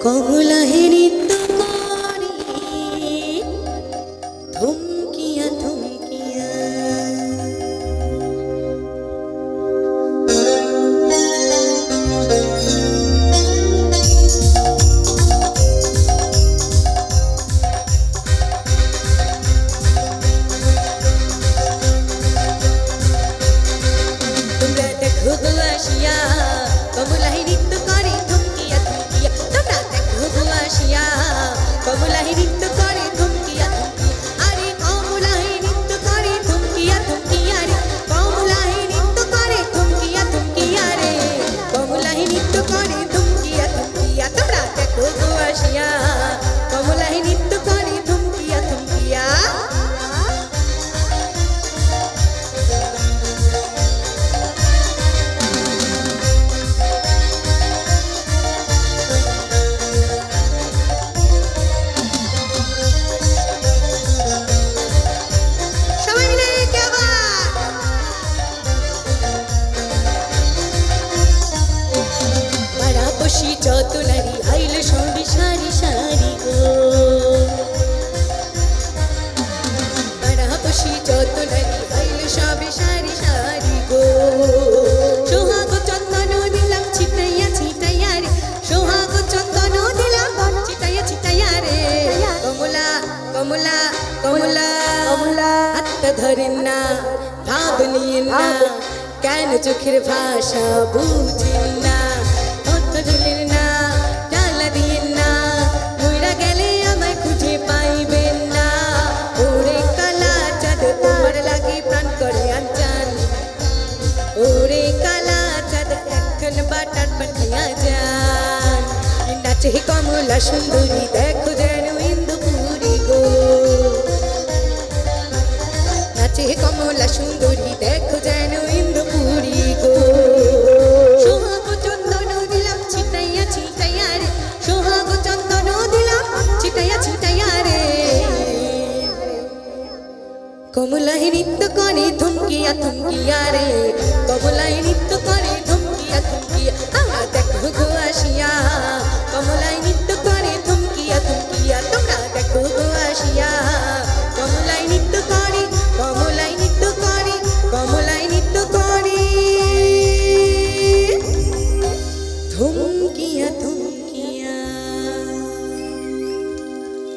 কমলাহে নৃত্য করি থমকিয়া থমকিয়া। তোমরা দেখো গো আসিয়া কমলাহে নৃত্য করে থমকিয়া থমকিয়া। তোমরা দেখো গো আসিয়া কমলাহে নৃত্য করে থমকিয়া থমকিয়া। আরে কমলাহে নৃত্য করে থমকিয়া থমকিয়া রে, কমলাহে নৃত্য করে থমকিয়া থমকিয়া রে, কমলাহে নৃত্য করে থমকিয়া থমকিয়া। তোমরা দেখো গো আসিয়া কমলাহে নৃত্য করে থমকিয়া থমকিয়া। সবাই মিলে কে আবার পাড়া বসি যত নারী আইল সবই সারি সারি গো। পাড়া বসি যত নারী আইল সবই সারি সারি গো। সোহাগ চন্দন দিলাম ছিটাইয়া ছিটাইয়া রে, সোহাগ চন্দন দিলাম ছিটাইয়া ছিটাইয়া রে। কমলা কমলা কমলা কমলা হাতটা ধরেন না, ভাব নিয়েন না, কেন চোখের ভাষা বুঝেন না। অত ঢুলেন না, ডালা দিয়েন না, মইরা গেলে আমায় খুঁজে পাইবেন না। ওরে কালা চাঁদ তোমার লাগে প্রাণ করে আনচান, ওরে কালা চাঁদ এখন বাটার পাঠিয়া যান। নাচে কমলা সুন্দরী দেখো যেন ইন্দুপুরি গো, নাচে কমলা সুন্দরী দেখো যেন ইন্দুপুরি গো। সোহাগ চন্দন দিলাম ছিটাইয়া ছিটাইয়া রে, সোহাগ চন্দন দিলাম ছিটাইয়া ছিটাইয়া রে। কমলাহে নৃত্য করে থমকিয়া থমকিয়া রে, কমলাহে নৃত্য করে থমকিয়া থমকিয়া। আমরা দেখো গো আসিয়া কমলাহে নৃত্য